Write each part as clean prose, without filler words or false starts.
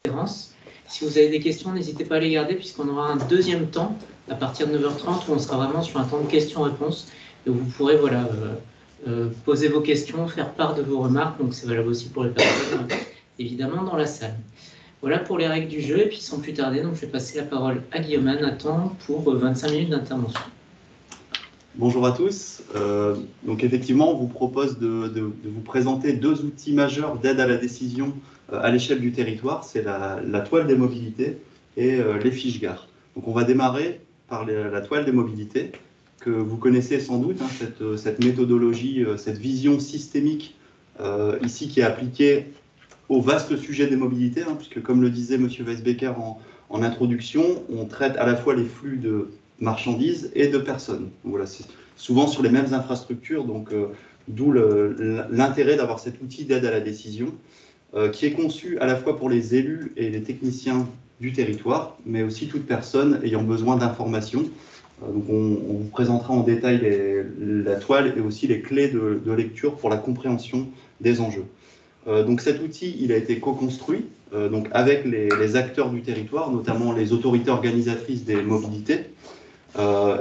conférence. Si vous avez des questions, n'hésitez pas à les garder puisqu'on aura un deuxième temps à partir de 9h30 où on sera vraiment sur un temps de questions-réponses et où vous pourrez poser vos questions, faire part de vos remarques. Donc c'est valable aussi pour les personnes évidemment dans la salle. Voilà pour les règles du jeu et puis sans plus tarder, donc je vais passer la parole à Guillaume Nathan pour 25 minutes d'intervention. Bonjour à tous. Donc effectivement, on vous propose de vous présenter deux outils majeurs d'aide à la décision à l'échelle du territoire. C'est la toile des mobilités et les fiches gares. Donc on va démarrer par la toile des mobilités, que vous connaissez sans doute, hein, cette méthodologie, cette vision systémique ici qui est appliquée au vaste sujet des mobilités, hein, puisque comme le disait M. Weisbecker en introduction, on traite à la fois les flux de marchandises et de personnes. Donc voilà, c'est souvent sur les mêmes infrastructures, donc d'où l'intérêt d'avoir cet outil d'aide à la décision qui est conçu à la fois pour les élus et les techniciens du territoire, mais aussi toute personne ayant besoin d'informations. Donc on vous présentera en détail la toile et aussi les clés de lecture pour la compréhension des enjeux. Donc cet outil, il a été co-construit donc avec les acteurs du territoire, notamment les autorités organisatrices des mobilités,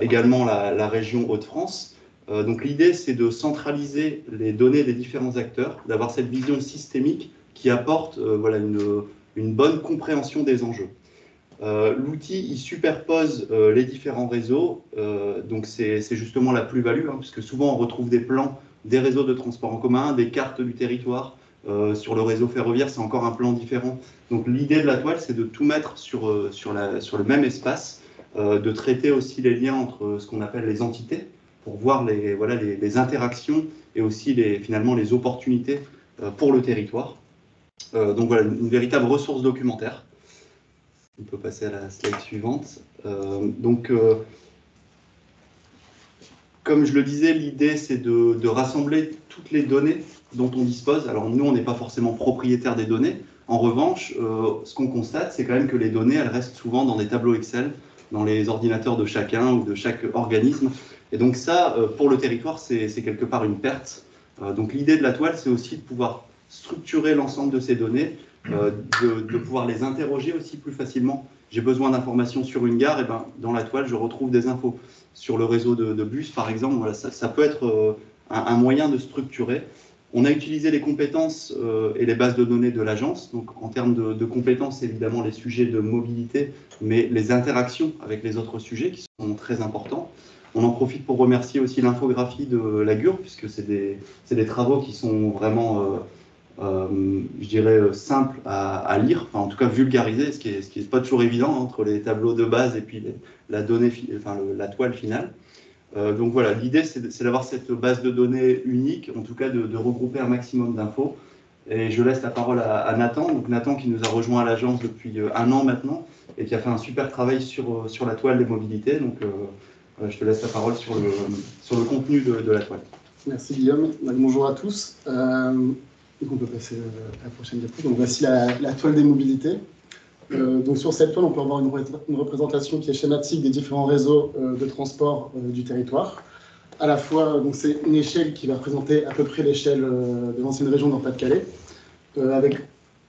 également la région Hauts-de-France. Donc l'idée, c'est de centraliser les données des différents acteurs, d'avoir cette vision systémique qui apporte voilà, une bonne compréhension des enjeux. L'outil, il superpose les différents réseaux, donc c'est justement la plus-value, hein, puisque souvent on retrouve des plans des réseaux de transport en commun, des cartes du territoire. Sur le réseau ferroviaire, c'est encore un plan différent. Donc l'idée de la toile, c'est de tout mettre sur le même espace, de traiter aussi les liens entre ce qu'on appelle les entités, pour voir les interactions et aussi finalement les opportunités pour le territoire. Donc voilà, une véritable ressource documentaire. On peut passer à la slide suivante. Comme je le disais, l'idée, c'est de rassembler toutes les données dont on dispose. Alors nous, on n'est pas forcément propriétaire des données. En revanche, ce qu'on constate, c'est quand même que les données, elles restent souvent dans des tableaux Excel, dans les ordinateurs de chacun ou de chaque organisme. Et donc ça, pour le territoire, c'est quelque part une perte. Donc l'idée de la toile, c'est aussi de pouvoir structurer l'ensemble de ces données, de pouvoir les interroger aussi plus facilement. J'ai besoin d'informations sur une gare, et ben, dans la toile, je retrouve des infos. Sur le réseau de bus, par exemple, voilà, ça peut être un moyen de structurer. On a utilisé les compétences et les bases de données de l'agence. Donc, en termes de compétences, évidemment, les sujets de mobilité, mais les interactions avec les autres sujets qui sont très importants. On en profite pour remercier aussi l'infographie de la GUR, puisque c'est des travaux qui sont vraiment, je dirais, simples à lire, enfin, en tout cas vulgarisés, ce qui est pas toujours évident entre les tableaux de base et puis la toile finale. Donc voilà, l'idée, c'est d'avoir cette base de données unique, en tout cas de regrouper un maximum d'infos. Et je laisse la parole à Nathan. Donc Nathan qui nous a rejoint à l'agence depuis 1 an maintenant et qui a fait un super travail sur la toile des mobilités. Donc je te laisse la parole sur le contenu de la toile. Merci Guillaume. Bonjour à tous. Donc on peut passer à la prochaine diapo. Donc voici la toile des mobilités. Donc sur cette toile, on peut avoir une représentation qui est schématique des différents réseaux de transport du territoire. À la fois, c'est une échelle qui va représenter à peu près l'échelle de l'ancienne région Nord-Pas-de-Calais, avec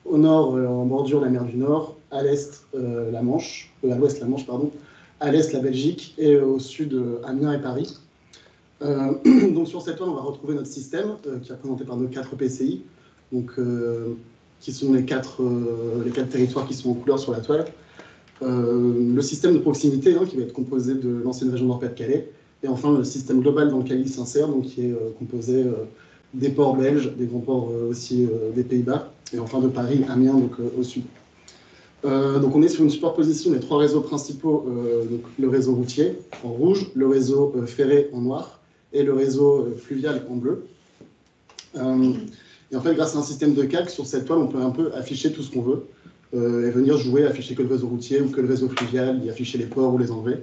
au nord, en bordure, la mer du Nord, à l'est, la Manche, à l'ouest, la Manche, pardon, à l'est, la Belgique, et au sud, Amiens et Paris. Donc sur cette toile, on va retrouver notre système, qui est représenté par nos 4 PCI, donc, qui sont les 4 territoires qui sont en couleur sur la toile. Le système de proximité, hein, qui va être composé de l'ancienne région Nord-Pas-de-Calais, et enfin le système global dans lequel il s'insère, donc qui est composé des ports belges, des grands ports aussi des Pays-Bas, et enfin de Paris, Amiens, donc au sud. Donc on est sur une superposition des 3 réseaux principaux, donc le réseau routier en rouge, le réseau ferré en noir, et le réseau fluvial en bleu. Et en fait, grâce à un système de calque, sur cette toile, on peut un peu afficher tout ce qu'on veut, et venir jouer, afficher que le réseau routier ou que le réseau fluvial, y afficher les ports ou les enlever.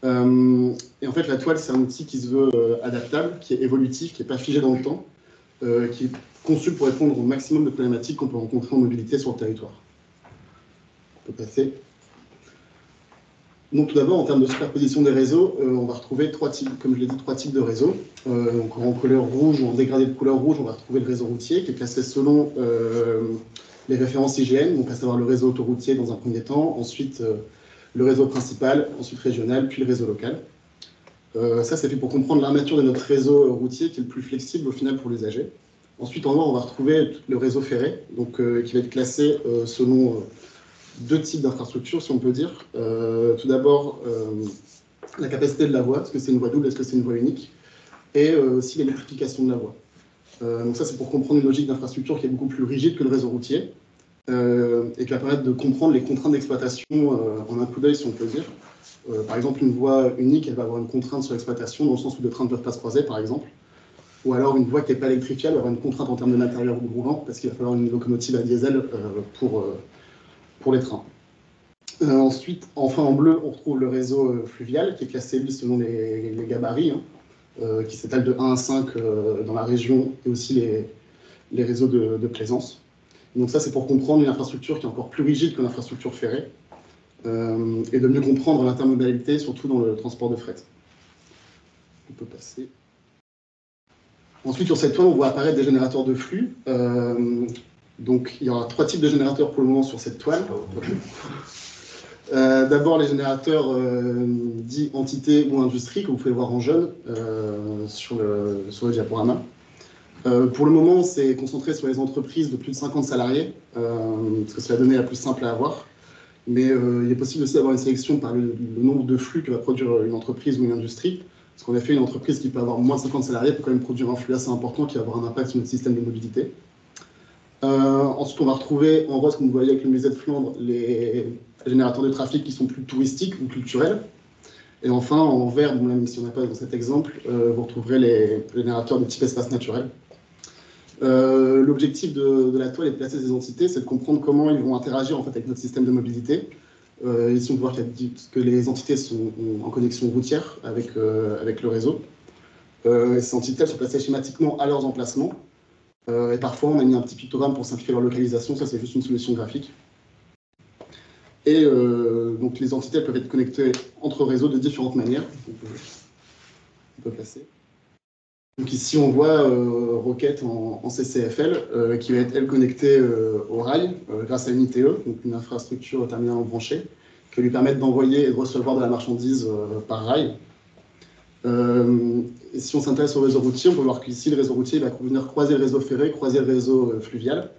Et en fait, la toile, c'est un outil qui se veut adaptable, qui est évolutif, qui n'est pas figé dans le temps, qui est conçu pour répondre au maximum de problématiques qu'on peut rencontrer en mobilité sur le territoire. On peut passer. Donc tout d'abord, en termes de superposition des réseaux, on va retrouver 3 types, comme je l'ai dit, 3 types de réseaux. Donc en couleur rouge ou en dégradé de couleur rouge, on va retrouver le réseau routier, qui est classé selon les références IGN, donc à savoir le réseau autoroutier dans un premier temps, ensuite le réseau principal, ensuite régional, puis le réseau local. Ça, c'est fait pour comprendre l'armature de notre réseau routier qui est le plus flexible au final pour l'usager. Ensuite, en noir, on va retrouver le réseau ferré, donc, qui va être classé selon deux types d'infrastructures, si on peut dire. Tout d'abord, la capacité de la voie, est-ce que c'est une voie double, est-ce que c'est une voie unique, et aussi l'électrification de la voie. Donc ça, c'est pour comprendre une logique d'infrastructure qui est beaucoup plus rigide que le réseau routier, et qui va permettre de comprendre les contraintes d'exploitation en un coup d'œil, si on peut dire. Par exemple, une voie unique, elle va avoir une contrainte sur l'exploitation, dans le sens où deux trains ne peuvent pas se croiser, par exemple. Ou alors une voie qui n'est pas électrifiée, elle va avoir une contrainte en termes de matériel roulant, parce qu'il va falloir une locomotive à diesel pour les trains. Ensuite, enfin en bleu, on retrouve le réseau fluvial, qui est classé lui selon les gabarits, qui s'étale de 1 à 5 dans la région, et aussi les réseaux de plaisance. Donc ça, c'est pour comprendre une infrastructure qui est encore plus rigide que l'infrastructure ferrée, et de mieux comprendre l'intermodalité, surtout dans le transport de fret. On peut passer. Ensuite, sur cette toile, on voit apparaître des générateurs de flux. Donc, il y aura 3 types de générateurs pour le moment sur cette toile. D'abord, les générateurs dits entités ou industrie, que vous pouvez voir en jaune sur le diaporama. Pour le moment, c'est concentré sur les entreprises de plus de 50 salariés, parce que c'est la donnée la plus simple à avoir. Mais il est possible aussi d'avoir une sélection par le nombre de flux que va produire une entreprise ou une industrie. Parce qu'en effet, une entreprise qui peut avoir moins de 50 salariés peut quand même produire un flux assez important qui va avoir un impact sur notre système de mobilité. Ensuite, on va retrouver en rose, comme vous voyez avec le musée de Flandre, les générateurs de trafic qui sont plus touristiques ou culturels. Et enfin, en vert, bon, même si on n'a pas dans cet exemple, vous retrouverez les générateurs de type espace naturel. L'objectif de la toile et de placer ces entités, c'est de comprendre comment ils vont interagir en fait, avec notre système de mobilité. Ici, on peut voir que les entités sont en connexion routière avec le réseau. Ces entités sont placées schématiquement à leurs emplacements. Et parfois, on a mis un petit pictogramme pour simplifier leur localisation. Ça, c'est juste une solution graphique. Et donc, les entités peuvent être connectées entre réseaux de différentes manières. On peut passer. Donc ici, on voit Rocket en CCFL, qui va être, elle, connectée au rail grâce à une ITE, donc une infrastructure terminale embranchée, qui va lui permettre d'envoyer et de recevoir de la marchandise par rail. Et si on s'intéresse au réseau routier, on peut voir qu'ici, le réseau routier va venir croiser le réseau ferré, croiser le réseau fluvial.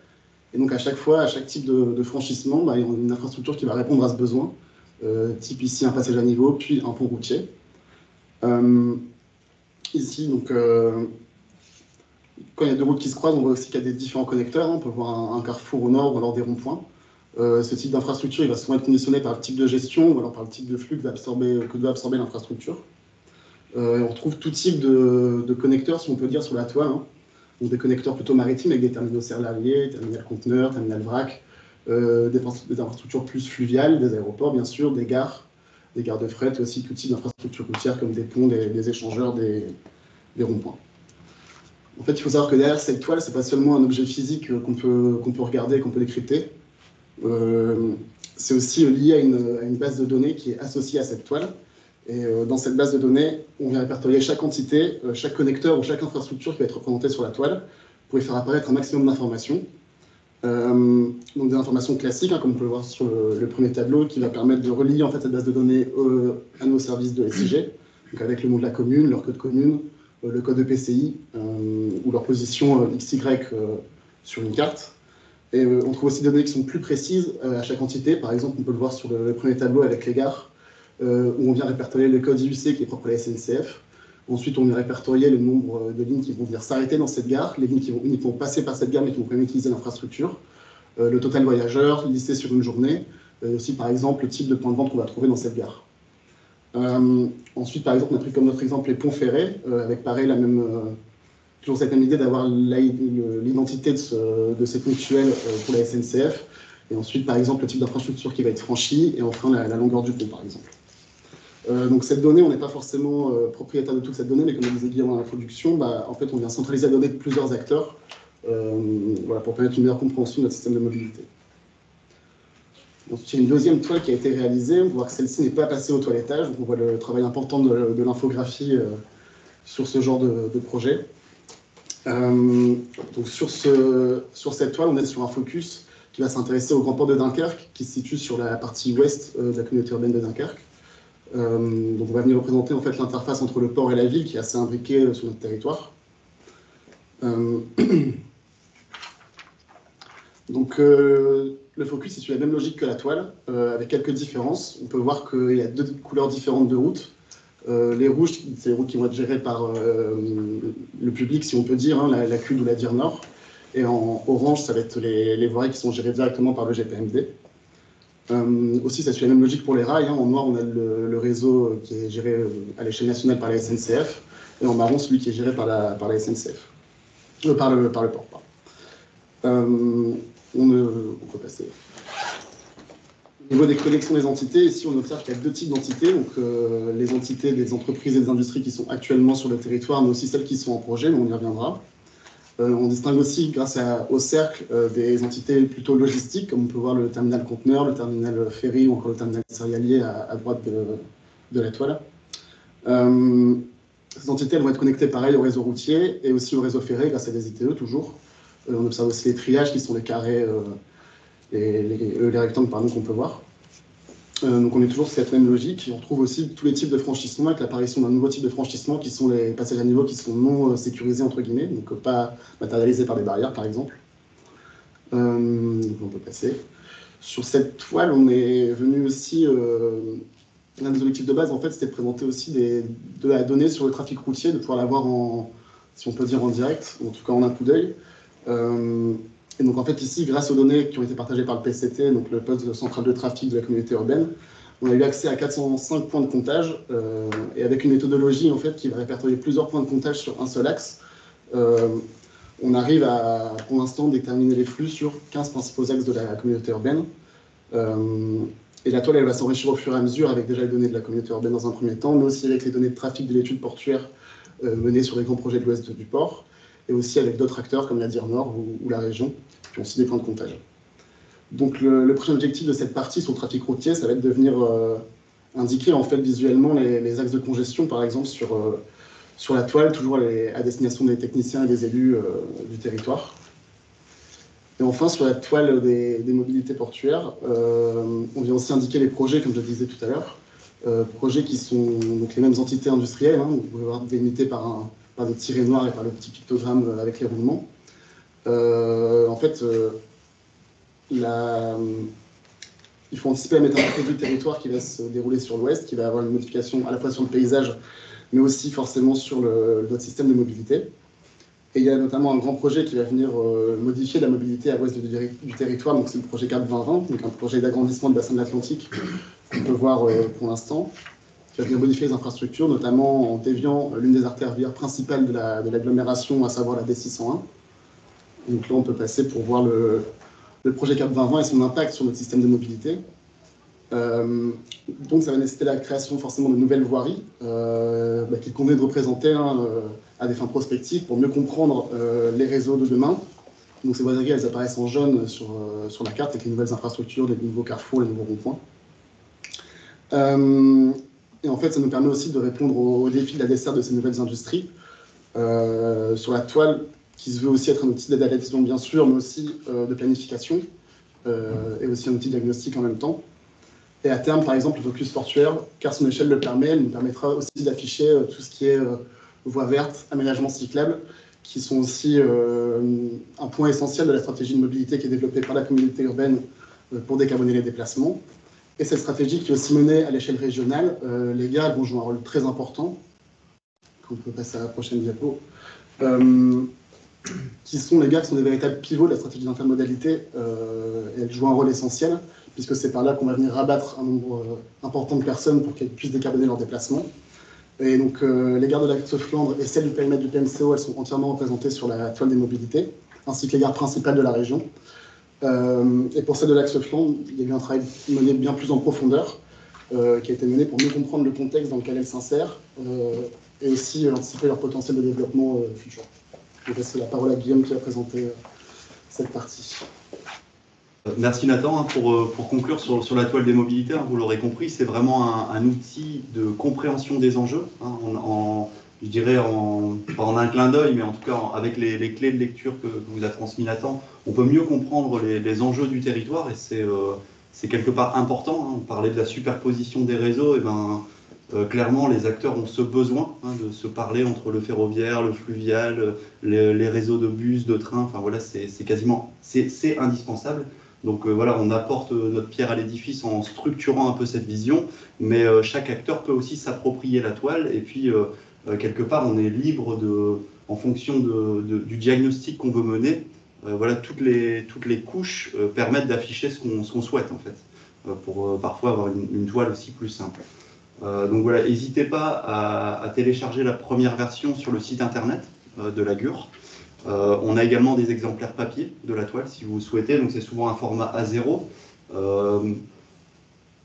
Et donc, à chaque fois, à chaque type de franchissement, il y a une infrastructure qui va répondre à ce besoin, type ici un passage à niveau, puis un pont routier. Ici, donc, quand il y a deux routes qui se croisent, on voit aussi qu'il y a des différents connecteurs. On peut voir un carrefour au nord ou alors des ronds-points. Ce type d'infrastructure, il va souvent être conditionné par le type de gestion ou alors par le type de flux que doit absorber l'infrastructure. On retrouve tout type de connecteurs, si on peut dire, sur la toile. Donc des connecteurs plutôt maritimes avec des terminaux serraliers, terminal conteneurs, terminal vrac, des infrastructures plus fluviales, des aéroports, bien sûr, des gares de fret, et aussi tout type d'infrastructures routières comme des ponts, des échangeurs, des ronds-points. En fait, il faut savoir que derrière cette toile, ce n'est pas seulement un objet physique qu'on peut regarder, qu'on peut décrypter. C'est aussi lié à une base de données qui est associée à cette toile. Et dans cette base de données, on vient répertorier chaque entité, chaque connecteur ou chaque infrastructure qui va être représentée sur la toile pour y faire apparaître un maximum d'informations. Donc des informations classiques, comme on peut le voir sur le premier tableau, qui va permettre de relier en fait, cette base de données à nos services de SIG, donc avec le nom de la commune, leur code commune, le code EPCI ou leur position XY sur une carte. Et on trouve aussi des données qui sont plus précises à chaque entité. Par exemple, on peut le voir sur le premier tableau avec les gares, où on vient répertorier le code IUC qui est propre à la SNCF. Ensuite, on vient répertorier le nombre de lignes qui vont venir s'arrêter dans cette gare, les lignes qui vont uniquement passer par cette gare mais qui vont quand même utiliser l'infrastructure, le total voyageurs listé sur une journée, aussi par exemple le type de point de vente qu'on va trouver dans cette gare. Ensuite, par exemple, on a pris comme notre exemple les ponts ferrés, avec pareil toujours cette même idée d'avoir l'identité de cette mutuelle pour la SNCF, et ensuite, par exemple, le type d'infrastructure qui va être franchi, et enfin la longueur du pont, par exemple. Donc cette donnée, on n'est pas forcément propriétaire de toute cette donnée, mais comme on disait Guillaume dans l'introduction, en fait, on vient centraliser la donnée de plusieurs acteurs pour permettre une meilleure compréhension de notre système de mobilité. Ensuite, il y a une deuxième toile qui a été réalisée. On voit que celle-ci n'est pas passée au toilettage, donc on voit le travail important de l'infographie sur ce genre de projet. Donc sur cette toile, on est sur un focus qui va s'intéresser au grand port de Dunkerque, qui se situe sur la partie ouest de la communauté urbaine de Dunkerque. Donc on va venir représenter en fait l'interface entre le port et la ville, qui est assez imbriquée sur notre territoire. Donc le focus est sur la même logique que la toile, avec quelques différences. On peut voir qu'il y a deux couleurs différentes de routes. Les rouges, c'est les routes qui vont être gérées par le public, si on peut dire, hein, la CUD ou la DIR Nord. Et en orange, ça va être les voiries qui sont gérées directement par le GPMD. Aussi, ça suit la même logique pour les rails. Hein. En noir, on a le réseau qui est géré à l'échelle nationale par la SNCF. Et en marron, celui qui est géré par la SNCF. Par le port, pardon. On peut passer. Au niveau des connexions des entités, ici on observe qu'il y a deux types d'entités, donc les entités des entreprises et des industries qui sont actuellement sur le territoire, mais aussi celles qui sont en projet, mais on y reviendra. On distingue aussi, grâce au cercle, des entités plutôt logistiques, comme on peut voir le terminal conteneur, le terminal ferry ou encore le terminal céréalier à droite de la toile. Ces entités elles vont être connectées pareil au réseau routier et aussi au réseau ferré grâce à des ITE toujours. On observe aussi les triages qui sont les carrés, les rectangles qu'on peut voir. Donc on est toujours sur cette même logique. On retrouve aussi tous les types de franchissements avec l'apparition d'un nouveau type de franchissement qui sont les passages à niveau qui sont non sécurisés entre guillemets, donc pas matérialisés par des barrières par exemple. On peut passer. Sur cette toile, on est venu aussi, l'un des objectifs de base en fait c'était de présenter aussi de la donnée sur le trafic routier, de pouvoir l'avoir si on peut dire en direct, ou en tout cas en un coup d'œil. Et donc en fait ici, grâce aux données qui ont été partagées par le PCT, donc le poste central de trafic de la communauté urbaine, on a eu accès à 405 points de comptage, et avec une méthodologie en fait qui va répertorier plusieurs points de comptage sur un seul axe, on arrive à, pour l'instant, déterminer les flux sur 15 principaux axes de la communauté urbaine. Et la toile, elle va s'enrichir au fur et à mesure avec déjà les données de la communauté urbaine dans un premier temps, mais aussi avec les données de trafic de l'étude portuaire menée sur les grands projets de l'ouest du port, et aussi avec d'autres acteurs comme la DIR Nord ou la région, qui ont aussi des points de comptage. Donc le prochain objectif de cette partie sur le trafic routier, ça va être de venir indiquer en fait visuellement les axes de congestion, par exemple sur la toile, toujours à destination des techniciens et des élus du territoire. Et enfin, sur la toile des mobilités portuaires, on vient aussi indiquer les projets, comme je le disais tout à l'heure, projets qui sont donc les mêmes entités industrielles, hein, vous pouvez voir délimité par des tirets noirs et par le petit pictogramme avec les roulements. En fait, il faut anticiper la métamorphose du territoire qui va se dérouler sur l'ouest, qui va avoir une modification à la fois sur le paysage, mais aussi forcément sur notre système de mobilité. Et il y a notamment un grand projet qui va venir modifier la mobilité à l'ouest du territoire, donc c'est le projet CAP 2020, donc un projet d'agrandissement du bassin de l'Atlantique qu'on peut voir pour l'instant, qui va venir modifier les infrastructures, notamment en déviant l'une des artères viaires principales de l'agglomération, à savoir la D601. Donc là, on peut passer pour voir le projet CAP 2020 et son impact sur notre système de mobilité. Donc ça va nécessiter la création forcément de nouvelles voiries qu'il convient de représenter à des fins prospectives pour mieux comprendre les réseaux de demain. Donc ces voiries, elles apparaissent en jaune sur la carte avec les nouvelles infrastructures, les nouveaux carrefours, les nouveaux ronds-points. Et en fait, ça nous permet aussi de répondre aux défis de la desserte de ces nouvelles industries. Sur la toile, qui se veut aussi être un outil d'aide à la décision, bien sûr, mais aussi de planification, et aussi un outil diagnostique en même temps. Et à terme, par exemple, le focus portuaire, car son échelle le permet, elle nous permettra aussi d'afficher tout ce qui est voies vertes, aménagements cyclables, qui sont aussi un point essentiel de la stratégie de mobilité qui est développée par la communauté urbaine pour décarboner les déplacements. Et cette stratégie qui est aussi menée à l'échelle régionale, les gares vont jouer un rôle très important. On peut passer à la prochaine diapo. Qui sont les gares qui sont des véritables pivots de la stratégie d'intermodalité, et elles jouent un rôle essentiel, puisque c'est par là qu'on va venir rabattre un nombre important de personnes pour qu'elles puissent décarboner leurs déplacements. Et donc les gares de l'axe Flandre et celles du périmètre du PMCO, elles sont entièrement représentées sur la toile des mobilités, ainsi que les gares principales de la région. Et pour celles de l'axe Flandre, il y a eu un travail mené bien plus en profondeur, qui a été mené pour mieux comprendre le contexte dans lequel elles s'insèrent, et aussi anticiper leur potentiel de développement futur. Je vais passer la parole à Guillaume qui va présenter cette partie. Merci Nathan. Pour conclure sur la toile des mobilités, vous l'aurez compris, c'est vraiment un outil de compréhension des enjeux. je dirais, pas en un clin d'œil, mais en tout cas avec les clés de lecture que vous a transmis Nathan, on peut mieux comprendre les enjeux du territoire, et c'est quelque part important. Hein. On parlait de la superposition des réseaux, et clairement, les acteurs ont ce besoin de se parler entre le ferroviaire, le fluvial, les réseaux de bus, de trains. Enfin voilà, c'est indispensable. Donc voilà, on apporte notre pierre à l'édifice en structurant un peu cette vision, mais chaque acteur peut aussi s'approprier la toile, et puis quelque part, on est libre en fonction du diagnostic qu'on veut mener. Voilà, toutes les couches permettent d'afficher ce qu'on souhaite en fait, pour parfois avoir une toile aussi plus simple. Donc voilà, n'hésitez pas à télécharger la première version sur le site internet de la GUR. On a également des exemplaires papier de la toile si vous souhaitez, donc c'est souvent un format A0. Il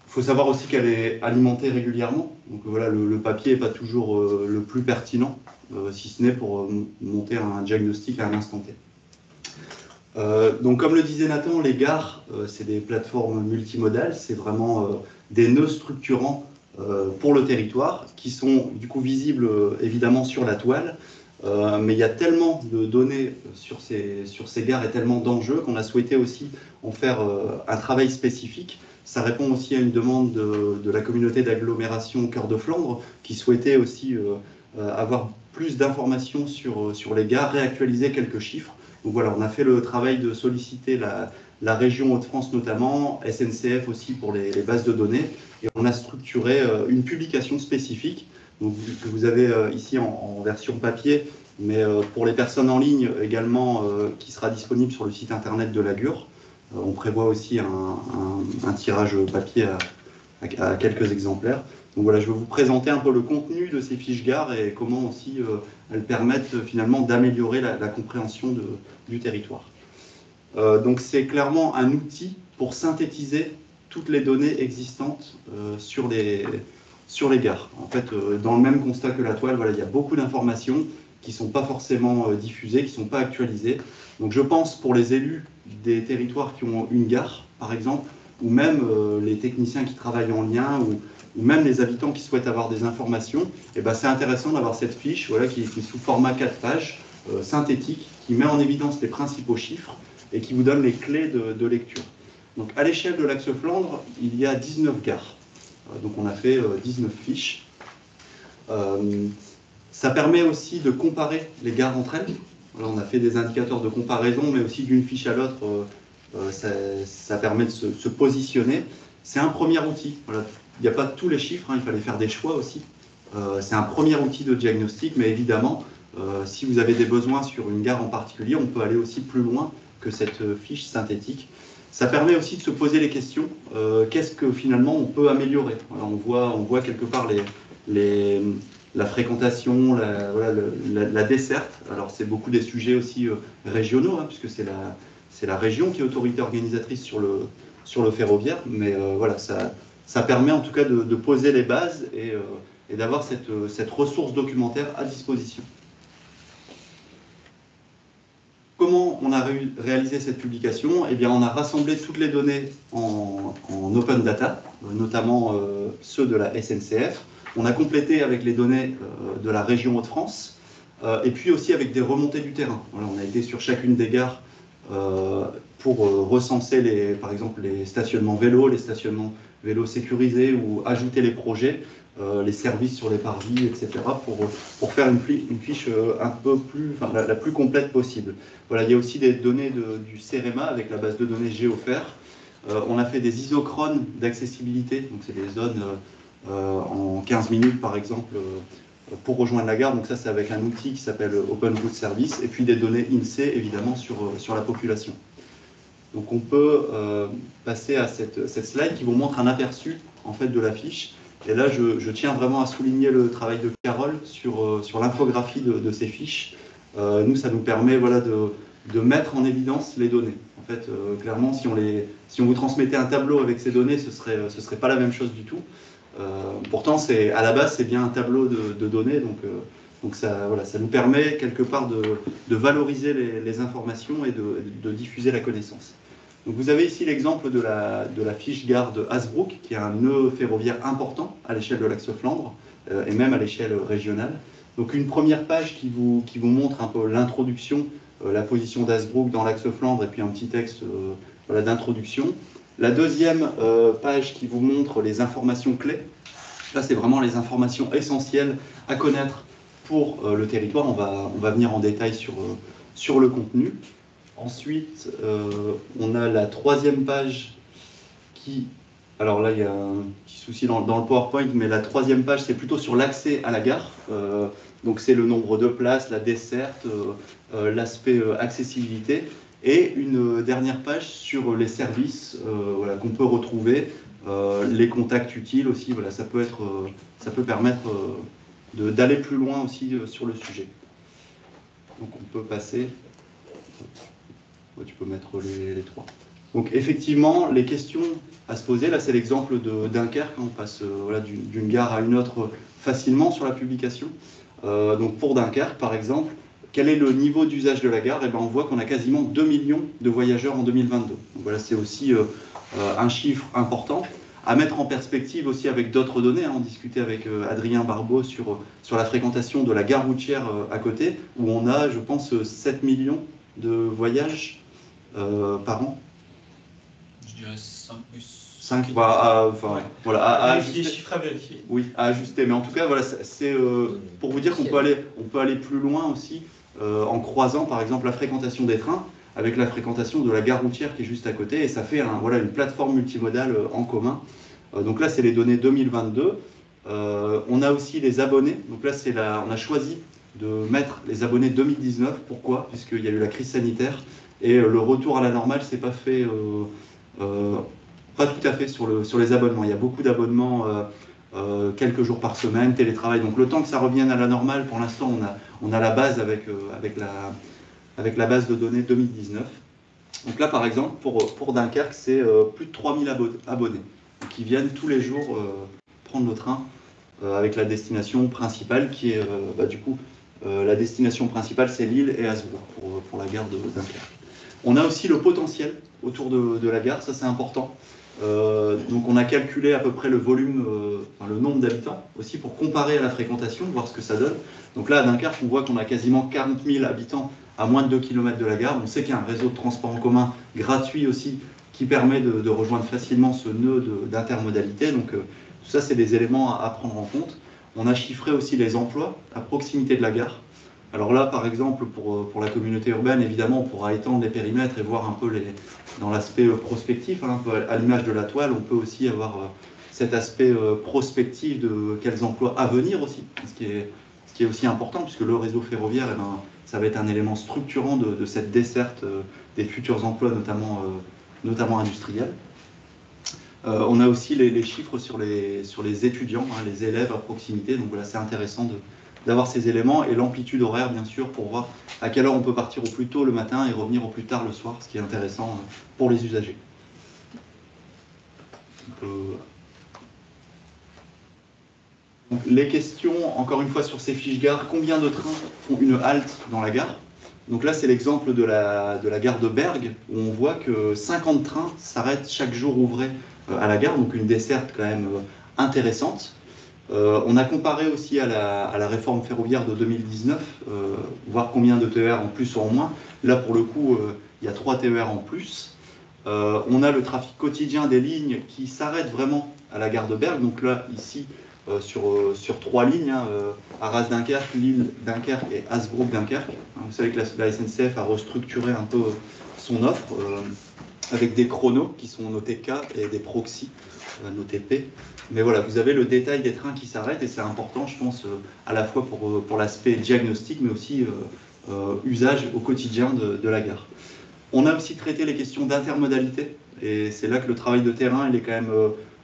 faut savoir aussi qu'elle est alimentée régulièrement, donc voilà, le papier n'est pas toujours le plus pertinent, si ce n'est pour monter un diagnostic à un instant T. Donc comme le disait Nathan, les gares, c'est des plateformes multimodales, c'est vraiment des nœuds structurants pour le territoire, qui sont du coup visibles évidemment sur la toile, mais il y a tellement de données sur ces gares et tellement d'enjeux qu'on a souhaité aussi en faire un travail spécifique. Ça répond aussi à une demande de la communauté d'agglomération Cœur de Flandre, qui souhaitait aussi avoir plus d'informations sur les gares, réactualiser quelques chiffres. Donc voilà, on a fait le travail de solliciter la région Hauts-de-France notamment, SNCF aussi pour les bases de données, et on a structuré une publication spécifique, donc, que vous avez ici en version papier, mais pour les personnes en ligne également, qui sera disponible sur le site internet de la GUR. On prévoit aussi un tirage papier à quelques exemplaires. Donc voilà, je vais vous présenter un peu le contenu de ces fiches gares et comment aussi elles permettent finalement d'améliorer la compréhension du territoire. Donc c'est clairement un outil pour synthétiser toutes les données existantes sur les gares. En fait, dans le même constat que la toile, voilà, il y a beaucoup d'informations qui ne sont pas forcément diffusées, qui ne sont pas actualisées. Donc je pense pour les élus des territoires qui ont une gare, par exemple, ou même les techniciens qui travaillent en lien, ou même les habitants qui souhaitent avoir des informations, et c'est intéressant d'avoir cette fiche voilà, qui est sous format 4 pages, synthétique, qui met en évidence les principaux chiffres et qui vous donne les clés de lecture. Donc à l'échelle de l'axe Flandre, il y a 19 gares. Donc on a fait 19 fiches. Ça permet aussi de comparer les gares entre elles. Alors, on a fait des indicateurs de comparaison, mais aussi d'une fiche à l'autre, ça permet de se positionner. C'est un premier outil. Voilà. Il n'y a pas tous les chiffres, hein, il fallait faire des choix aussi. C'est un premier outil de diagnostic, mais évidemment, si vous avez des besoins sur une gare en particulier, on peut aller aussi plus loin que cette fiche synthétique. Ça permet aussi de se poser les questions. Qu'est-ce que finalement on peut améliorer? Voilà, on voit quelque part la fréquentation, la desserte. Alors c'est beaucoup des sujets aussi régionaux, hein, puisque c'est la région qui est autorité organisatrice sur le ferroviaire, mais voilà, ça permet en tout cas de poser les bases et d'avoir cette ressource documentaire à disposition. Comment on a réalisé cette publication? Eh bien, on a rassemblé toutes les données en open data, notamment ceux de la SNCF. On a complété avec les données de la région Hauts-de-France, et puis aussi avec des remontées du terrain. Voilà, on a été sur chacune des gares pour recenser, par exemple, les stationnements vélos, les stationnements vélos sécurisés, ou ajouter les projets, les services sur les parvis, etc., pour faire une fiche un peu plus, la plus complète possible. Voilà, il y a aussi des données du CEREMA avec la base de données Géofer. On a fait des isochrones d'accessibilité, donc c'est des zones en 15 minutes par exemple pour rejoindre la gare. Donc ça, c'est avec un outil qui s'appelle Open Route Service, et puis des données INSEE évidemment sur la population. Donc on peut passer à cette slide qui vous montre un aperçu en fait de la fiche. Et là, je tiens vraiment à souligner le travail de Carole sur l'infographie de ces fiches. Nous, ça nous permet voilà, de mettre en évidence les données. En fait, clairement, si on vous transmettait un tableau avec ces données, ce serait pas la même chose du tout. Pourtant, à la base, c'est bien un tableau de données, donc ça, voilà, ça nous permet quelque part de valoriser les informations et de diffuser la connaissance. Donc vous avez ici l'exemple de la fiche gare de Hasbrook, qui est un nœud ferroviaire important à l'échelle de l'axe Flandre, et même à l'échelle régionale. Donc une première page qui vous montre un peu l'introduction, la position d'Hasbrook dans l'axe Flandre, et puis un petit texte voilà, d'introduction. La deuxième page qui vous montre les informations clés. Là, c'est vraiment les informations essentielles à connaître pour le territoire. On va venir en détail sur le contenu. Ensuite, on a la troisième page qui... Alors là, il y a un petit souci dans le PowerPoint, mais la troisième page, c'est plutôt sur l'accès à la gare. Donc c'est le nombre de places, la desserte, l'aspect accessibilité. Et une dernière page sur les services voilà, qu'on peut retrouver, les contacts utiles aussi. Voilà, ça peut permettre d'aller plus loin aussi sur le sujet. Donc on peut passer... Tu peux mettre les trois. Donc effectivement, les questions à se poser, là c'est l'exemple de Dunkerque, on passe voilà, d'une gare à une autre facilement sur la publication. Donc pour Dunkerque par exemple, quel est le niveau d'usage de la gare? Et bien, on voit qu'on a quasiment 2 millions de voyageurs en 2022. Donc voilà, c'est aussi un chiffre important. À mettre en perspective aussi avec d'autres données, hein. On discutait avec Adrien Barbeau sur la fréquentation de la gare routière à côté, où on a, je pense, 7 millions de voyages par an. Je dirais 5 plus. 5, enfin, ouais. Voilà, à ajuster. Chiffres à vérifier. Oui, à ajuster. Mais en tout cas, voilà, c'est pour vous dire qu'on peut aller plus loin aussi en croisant, par exemple, la fréquentation des trains avec la fréquentation de la gare routière qui est juste à côté, et ça fait voilà, une plateforme multimodale en commun. Donc là, c'est les données 2022. On a aussi les abonnés. Donc là, on a choisi de mettre les abonnés 2019. Pourquoi? Puisqu'il y a eu la crise sanitaire. Et le retour à la normale s'est pas fait, pas tout à fait sur les abonnements. Il y a beaucoup d'abonnements quelques jours par semaine, télétravail. Donc le temps que ça revienne à la normale, pour l'instant, on a la base avec la base de données 2019. Donc là, par exemple, pour Dunkerque, c'est plus de 3000 abonnés qui viennent tous les jours prendre le train avec la destination principale qui est, du coup, la destination principale, c'est Lille et Hasbrook pour la gare de Dunkerque. On a aussi le potentiel autour de la gare, ça c'est important. Donc on a calculé à peu près le volume, le nombre d'habitants, aussi pour comparer à la fréquentation, voir ce que ça donne. Donc là, à Dunkerque, on voit qu'on a quasiment 40 000 habitants à moins de 2 km de la gare. On sait qu'il y a un réseau de transport en commun gratuit aussi qui permet de rejoindre facilement ce nœud d'intermodalité. Donc tout ça, c'est des éléments à prendre en compte. On a chiffré aussi les emplois à proximité de la gare. Alors là, par exemple, pour la communauté urbaine, évidemment, on pourra étendre les périmètres et voir un peu dans l'aspect prospectif, hein, un peu à l'image de la toile, on peut aussi avoir cet aspect prospectif de quels emplois à venir aussi, ce qui est aussi important, puisque le réseau ferroviaire, eh ben, ça va être un élément structurant de cette desserte des futurs emplois, notamment industriels. On a aussi les chiffres sur les étudiants, hein, les élèves à proximité, donc voilà, c'est intéressant d'avoir ces éléments, et l'amplitude horaire, bien sûr, pour voir à quelle heure on peut partir au plus tôt le matin et revenir au plus tard le soir, ce qui est intéressant pour les usagers. Donc, les questions, encore une fois, sur ces fiches gares, combien de trains font une halte dans la gare? Donc là, c'est l'exemple de la gare de Bergue, où on voit que 50 trains s'arrêtent chaque jour ouvré à la gare, donc une desserte quand même intéressante. On a comparé aussi à la réforme ferroviaire de 2019, voir combien de TER en plus ou en moins. Là, pour le coup, il y a 3 TER en plus. On a le trafic quotidien des lignes qui s'arrêtent vraiment à la gare de Bergue. Donc là, ici, sur 3 lignes, hein, Arras-Dunkerque, Lille-Dunkerque et Hasbrook-Dunkerque. Vous savez que la SNCF a restructuré un peu son offre avec des chronos qui sont notés K et des proxys notés P. Mais voilà, vous avez le détail des trains qui s'arrêtent, et c'est important, je pense, à la fois pour l'aspect diagnostic, mais aussi usage au quotidien de la gare. On a aussi traité les questions d'intermodalité, et c'est là que le travail de terrain il est quand même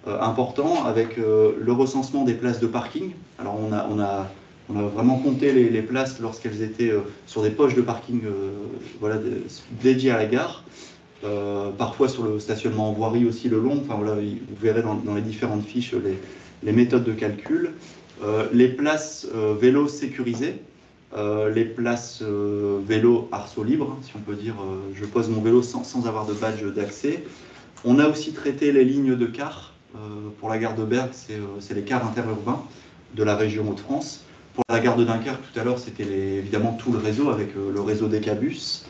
important, avec le recensement des places de parking. Alors on a vraiment compté les places lorsqu'elles étaient sur des poches de parking voilà, dédiées à la gare. Parfois sur le stationnement en voirie aussi le long, enfin voilà, vous verrez dans les différentes fiches les méthodes de calcul. Les places vélo sécurisées, les places vélo arceau libre, si on peut dire, je pose mon vélo sans avoir de badge d'accès. On a aussi traité les lignes de cars, pour la gare de Bergue, c'est les cars interurbains de la région Hauts-de-France. Pour la gare de Dunkerque, tout à l'heure, c'était évidemment tout le réseau avec le réseau Decabus.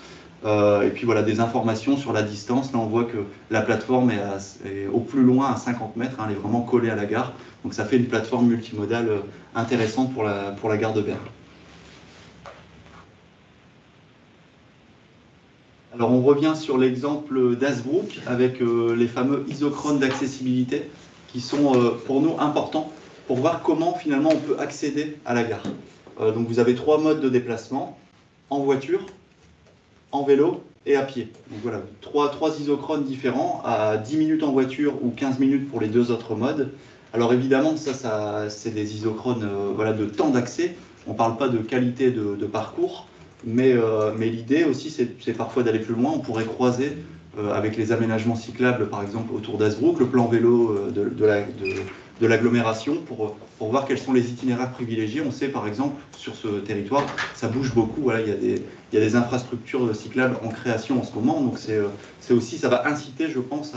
Et puis voilà, des informations sur la distance. Là, on voit que la plateforme est au plus loin à 50 mètres. Hein, elle est vraiment collée à la gare. Donc ça fait une plateforme multimodale intéressante pour la gare de Berck. Alors on revient sur l'exemple d'Hazebrouck avec les fameux isochrones d'accessibilité qui sont pour nous importants pour voir comment finalement on peut accéder à la gare. Donc vous avez 3 modes de déplacement, en voiture, en vélo et à pied. Donc voilà, 3 isochrones différents à 10 minutes en voiture ou 15 minutes pour les 2 autres modes. Alors évidemment, ça c'est des isochrones voilà, de temps d'accès. On ne parle pas de qualité de parcours, mais l'idée aussi, c'est parfois d'aller plus loin. On pourrait croiser avec les aménagements cyclables, par exemple, autour d'Hazebrouck, le plan vélo de l'agglomération pour voir quels sont les itinéraires privilégiés. On sait, par exemple, sur ce territoire, ça bouge beaucoup. Voilà, il y a des infrastructures cyclables en création en ce moment. Donc c'est aussi, ça va inciter, je pense,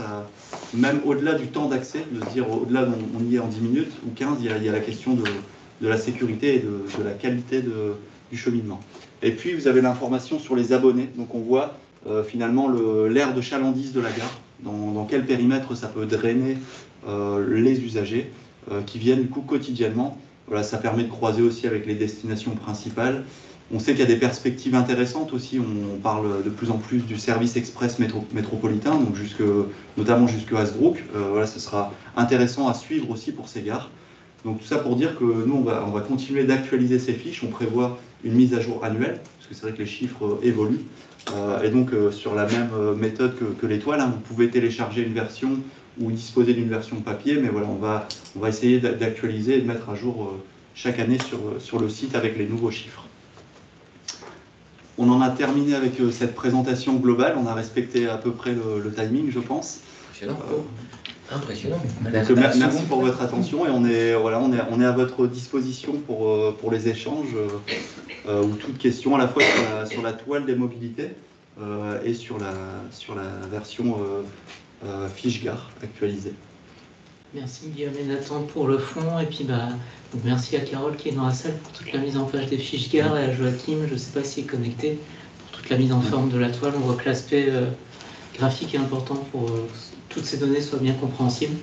même au-delà du temps d'accès, de se dire, au-delà, on y est en 10 minutes ou 15, il y a la question de la sécurité et de la qualité du cheminement. Et puis, vous avez l'information sur les abonnés. Donc, on voit finalement l'aire de chalandise de la gare, dans quel périmètre ça peut drainer les usagers qui viennent du coup quotidiennement. Voilà, ça permet de croiser aussi avec les destinations principales. On sait qu'il y a des perspectives intéressantes aussi. On parle de plus en plus du service express métropolitain, donc notamment jusqu'à Hazebrouck. Voilà, ce sera intéressant à suivre aussi pour ces gares. Donc tout ça pour dire que nous, on va continuer d'actualiser ces fiches. On prévoit une mise à jour annuelle, parce que c'est vrai que les chiffres évoluent. Et donc sur la même méthode que l'étoile, hein, vous pouvez télécharger une version ou disposer d'une version papier, mais voilà, on va essayer d'actualiser et de mettre à jour chaque année sur le site avec les nouveaux chiffres. On en a terminé avec cette présentation globale. On a respecté à peu près le timing, je pense. Impressionnant. Merci pour votre attention et on est à votre disposition pour les échanges ou toute question à la fois sur la toile des mobilités et sur la version fiche gare actualisée. Merci Guillaume et Nathan pour le fond, et puis donc merci à Carole qui est dans la salle pour toute la mise en page des fiches gare, et à Joachim, je ne sais pas s'il est connecté, pour toute la mise en forme de la toile. On voit que l'aspect graphique est important pour que toutes ces données soient bien compréhensibles.